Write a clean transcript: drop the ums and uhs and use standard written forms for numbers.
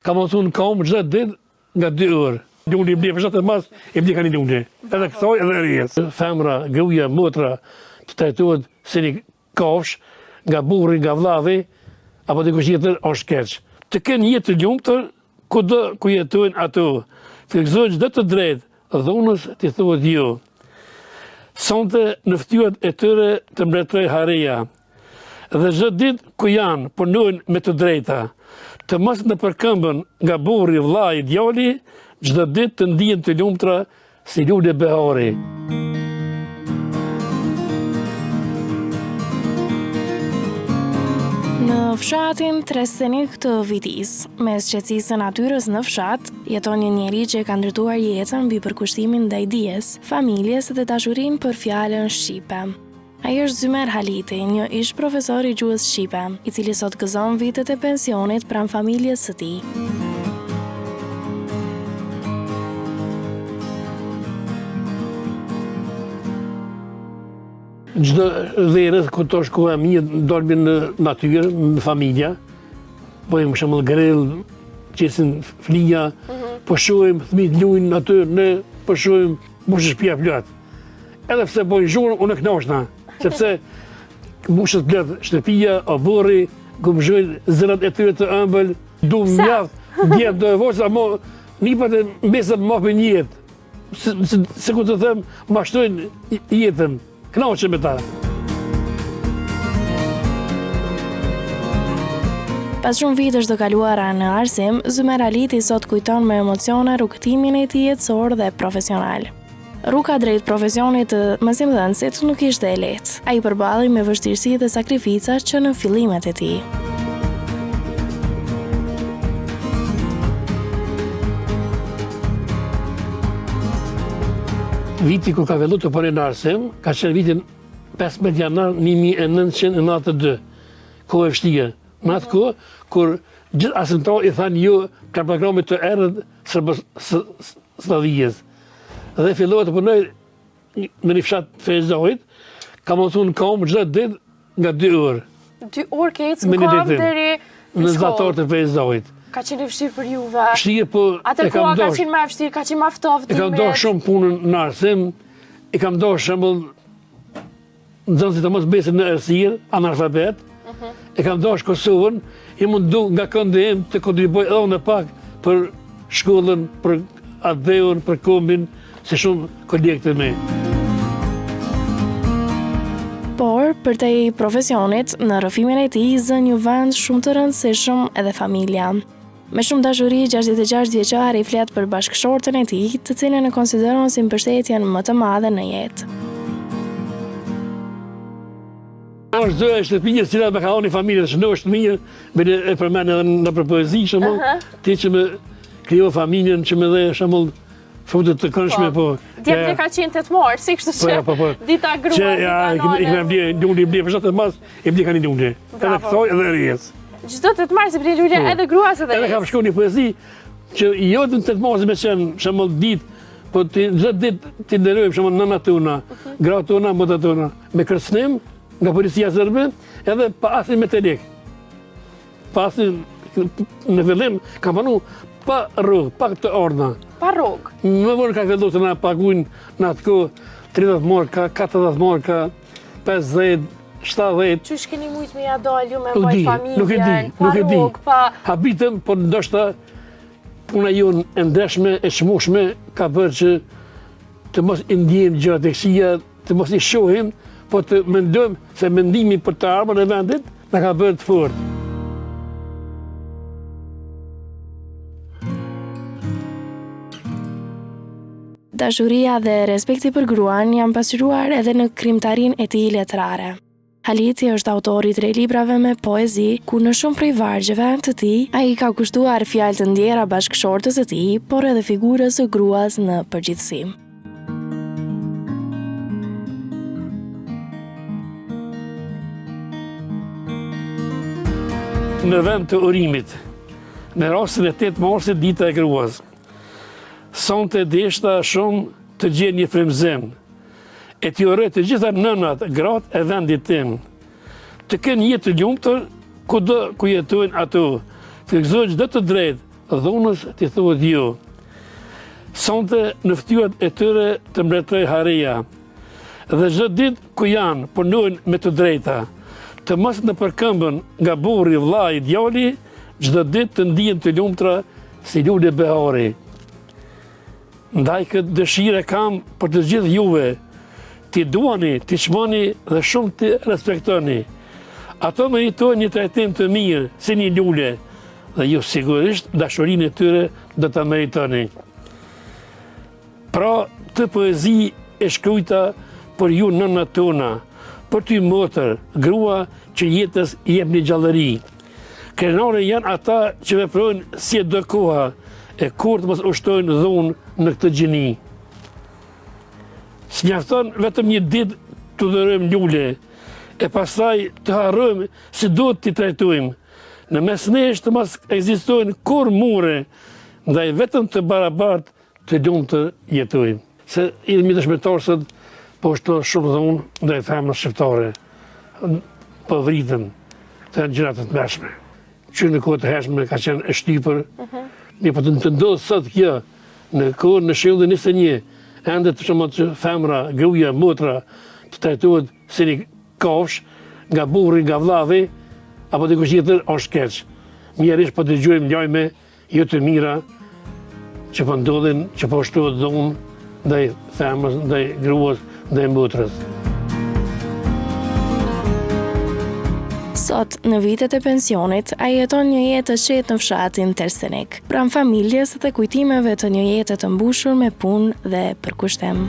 Ka më thunë kam çdo ditë nga 2 orë. Ljundi blie për shtatë mas, e blie kanë ljundi. Edhe kësaj edhe rjes. Femra, gruaja, motra të trajtohet si një kafsh nga burri, nga vllavi, apo dikush tjetër është keq. Të kenë jetë të lumtur kudo ku jetojnë ato. Të gëzojnë çdo të drejtë, dhunës t'i thuhet jo. Sonte në fytyrat e tyre të mbretëroj haria. Dhe çdo ditë ku janë, punojnë me të drejta. Të mos në përkëmbën nga burri, vllai, djali, çdo ditë të ndihen të lumtura si lule behari. Në fshatin Trestenik të Vitis, mes qetësisë së natyrës në fshat, jeton një njeri që ka ndërtuar jetën mbi përkushtimin ndaj dijes, familjes dhe dashurinë për fjalën shqipe. Ai është Zymer Haliti, një ish profesor i gjuhës shqipe, i cili sot gëzon vitet e pensionit pranë familjes së tij. Çdo verë ku to shkoja mirë, dolmi në natyrë, në familja. Bëjmë për shembull grill, qesin flia, po shohim fëmijët luajnë aty, ne po shohim mbushë shtëpia plot. Edhe pse bojnë zhurmë, unë kënaqna, sepse mbushet plot shtëpia, o burri, gumzhojnë zërat e tyre të ëmbël, du mjaft, djetë do e voqë, amo nipat e mesat më hapin jetë. Se ku të them, mashtrojnë jetën. Kënaqem me ta. Pas shumë vitesh të kaluara në arsim, Zymer Haliti sot kujton me emocione rrugtimin e tij jetësor dhe profesional. Rruga drejt profesionit të mësimdhënësit nuk ishte e lehtë. Ai përballej me vështirësi dhe sakrifica që në fillimet e tij. Viti kur ka filluar të punoj në arsim, ka qenë vitin 15 janar 1992. Kohë e vështirë. Në atë kohë, kur gjithë arsimtarët i thanë jo ka programit të errët Slavijës. Dhe fillova të punoj në një fshat Fezojit, ka më thunë kam çdo ditë nga 2 orë. 2 orë ke ecë në kam deri në zator të Fezojit. Ka qenë vështirë për juve. Vështirë, po Atër koha ka qenë më vështirë, ka qenë më ftoftë. E kam dorë shumë punën në arsim, e kam dorë shembull nxënësit të mos besin në errësirë, analfabet. E kam dorë Kosovën, i mundu nga këndi im të kontribuoj edhe unë pak për shkollën, për adeun, për kombin, se shumë kolegë të me. Por, për te i profesionit, në rrëfimin e tij zë një vend shumë të rëndësishëm edhe familja. Me shumë dashuri, 66 vjeçar i flet për bashkëshortën e tij, të cilën e konsideron si mbështetjen më të madhe në jetë. Është zoja e shtëpinjës, cila me ka dhënë familje, që në është mirë, me e përmend edhe në poezi, shembull, ti që më krijo familjen, që më dhe shembull frutet të këndshme, po. Djemtë ka qenë 8 marë, si kështu që dita grua, i kam blie, ljundi blie për shtatë mas, e blie kanë ljundi. Edhe kësaj edhe rjes. Çdo 8 marë se blie lule edhe gruas edhe rjes. Edhe kam shkruar një poezi që jo të 8 marë me qenë shembull ditë, po çdo ditë ti nderojmë shembull nëna tona, gratë tona, motra tona, me kërcënim nga policia serbe, edhe pa asnjë metalik. Pa asnjë në fillim kam panu pa rrugë, pa të ordna. Pa rrugë. Më vonë ka filluar të na paguajnë në atë kohë 30 marka, 40 marka, 50, 70. Qysh keni mujt me ja dalë ju me mbaj familjen, nuk e di. rrugë, pa... Habitëm, po ndoshta puna jonë e ndeshme, e çmueshme ka bërë që të mos i ndjejmë gjërat e këqija, të mos i shohim, po të mendojmë se mendimi për të ardhmen e vendit na ka bërë të fortë. Dashuria dhe respekti për gruan janë pasqyruar edhe në krimtarinë e tij letrare. Haliti është autori i 3 librave me poezi, ku në shumë prej vargjeve të tij ai ka kushtuar fjalë të ndjera bashkëshortës së tij, por edhe figurës së gruas në përgjithësi. Në vend të urimit, në rastin e 8 marsit, dita e gruas. Sonte deshta shumë të gjej një frymëzim, e t'i uroj të gjitha nënat, gratë e vendit tim, të kenë jetë të lumtur kudo ku jetojnë ato, të gëzojnë çdo të drejtë, dhunës t'i thuhet jo. Sonte në fytyrat e tyre të mbretëroj haria, dhe çdo ditë ku janë punojnë me të drejta, të mos në përkëmbën nga burri, vllai, djali, çdo ditë të ndihen të lumtura si lule behari. Ndaj këtë dëshire kam për të gjithë juve, ti duani, ti çmoni dhe shumë ti respektoni. Ato meritojnë një trajtim të mirë, si një lule, dhe ju sigurisht dashurinë e tyre do ta meritoni. Pra, të poezi e shkruajta për ju nëna tona, për ty motër, grua që jetës i jepni gjallëri. Krenare janë ata që veprojnë si e do koha, e kur të mos ushtojnë dhunë në këtë gjini. S'mjafton vetëm një ditë të dhurojmë lule, e pastaj të harrojmë si duhet t'i trajtojmë. Në mes nesh të mos ekzistojnë kur mure, ndaj vetëm të barabartë të lumtur të jetojmë. Se jemi dëshmitar se po shton shumë dhunë ndaj femrës shqiptare. Po vritën të gjërat të mëshme. Që në kohë të hershme ka qenë e shtypër, një po të ndodhë sot kjo, në kohë në shekullin 21, ende të shumë që femra, gruaja, motra të trajtohet si një kafsh, nga burri, nga vllavi, apo dikush tjetër është keq. Mjerisht po dëgjojmë lajme jo të mira që po ndodhin, që po shtohet dhunë ndaj femrës, ndaj gruas, ndaj motrës. Sot, në vitet e pensionit, a jeton një jetë të qetë në fshatin Terstenik, pranë familjes dhe kujtimeve të një jete të mbushur me punë dhe përkushtim.